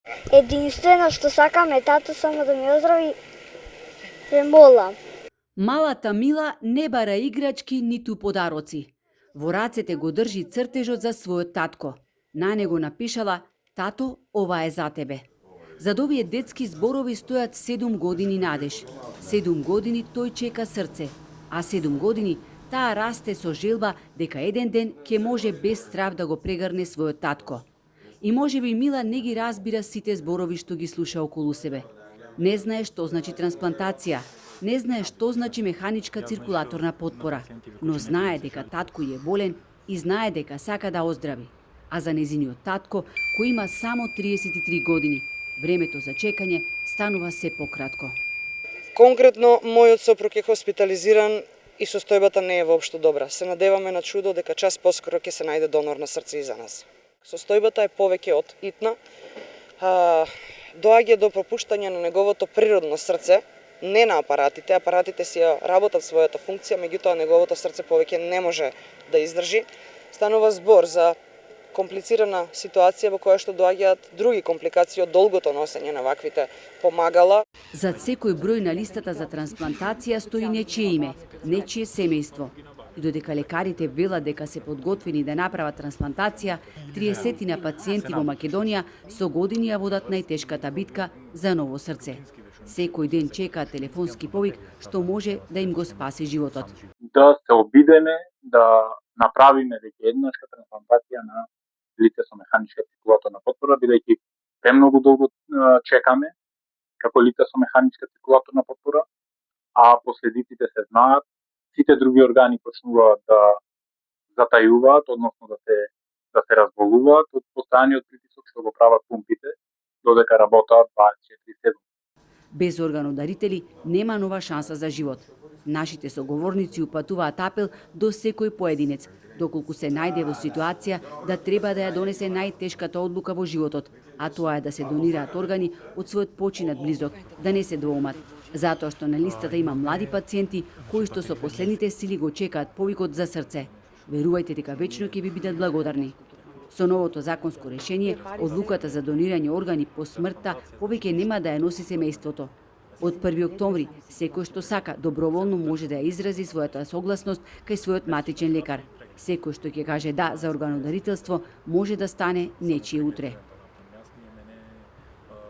Единствено што сакам е тато само да ми оздрави, ве молам. Малата Мила не бара играчки ниту подароци. Во рацете го држи цртежот за својот татко. На него напишала: "Тато, ова е за тебе." Зад овие детски зборови стојат 7 години надеж. 7 години тој чека срце, а 7 години таа расте со желба дека еден ден ќе може без страв да го прегрне својот татко. И можеби Мила не ги разбира сите зборови што ги слуша околу себе. Не знае што значи трансплантација, не знае што значи механичка циркулаторна потпора, но знае дека татко е болен и знае дека сака да оздрави. А за незиниот татко, кој има само 33 години, времето за чекање станува се пократко. Конкретно, мојот сопруг е хоспитализиран и состојбата не е воопшто добра. Се надеваме на чудо дека час поскоро ќе се најде донор на срце и за нас. Состојбата е повеќе од итна. Доаѓа до пропуштање на неговото природно срце, не на апаратите. Апаратите си работат својата функција, меѓутоа неговото срце повеќе не може да издржи. Станува збор за комплицирана ситуација во која што доаѓаат други компликации од долгото носење на ваквите помагала. Зад секој број на листата за трансплантација стои нечие име, нечие семејство. И додека лекарите велат дека се подготвени да направат трансплантација, 30 на пациенти во Македонија со години ја водат најтешката битка за ново срце. Секој ден чекаат телефонски повик што може да им го спаси животот. Да се обидеме да направиме веќе еднашка трансплантација на лице со механичка циркулаторна потпора, бидејќи премногу долго чекаме како лице со механичка циркулаторна потпора, а последиците се знаат. Сите други органи почнуваат да затајуваат, односно да се разболуваат од постојаниот притисок што го прават пумпите, додека работат 24/7. Без органодарители нема нова шанса за живот. Нашите соговорници упатуваат апел до секој поединец, доколку се најде во ситуација да треба да ја донесе најтешката одлука во животот, а тоа е да се донираат органи од својот починат близок, да не се двоумат. Затоа што на листата има млади пациенти кои што со последните сили го чекаат повикот за срце. Верувајте дека вечно ќе ви бидат благодарни. Со новото законско решение, одлуката за донирање органи по смртта повеќе нема да ја носи семејството. Од 1 октомври, секој што сака доброволно може да ја изрази својата согласност кај својот матичен лекар. Секој што ќе каже да за органодарителство може да стане нечие утре.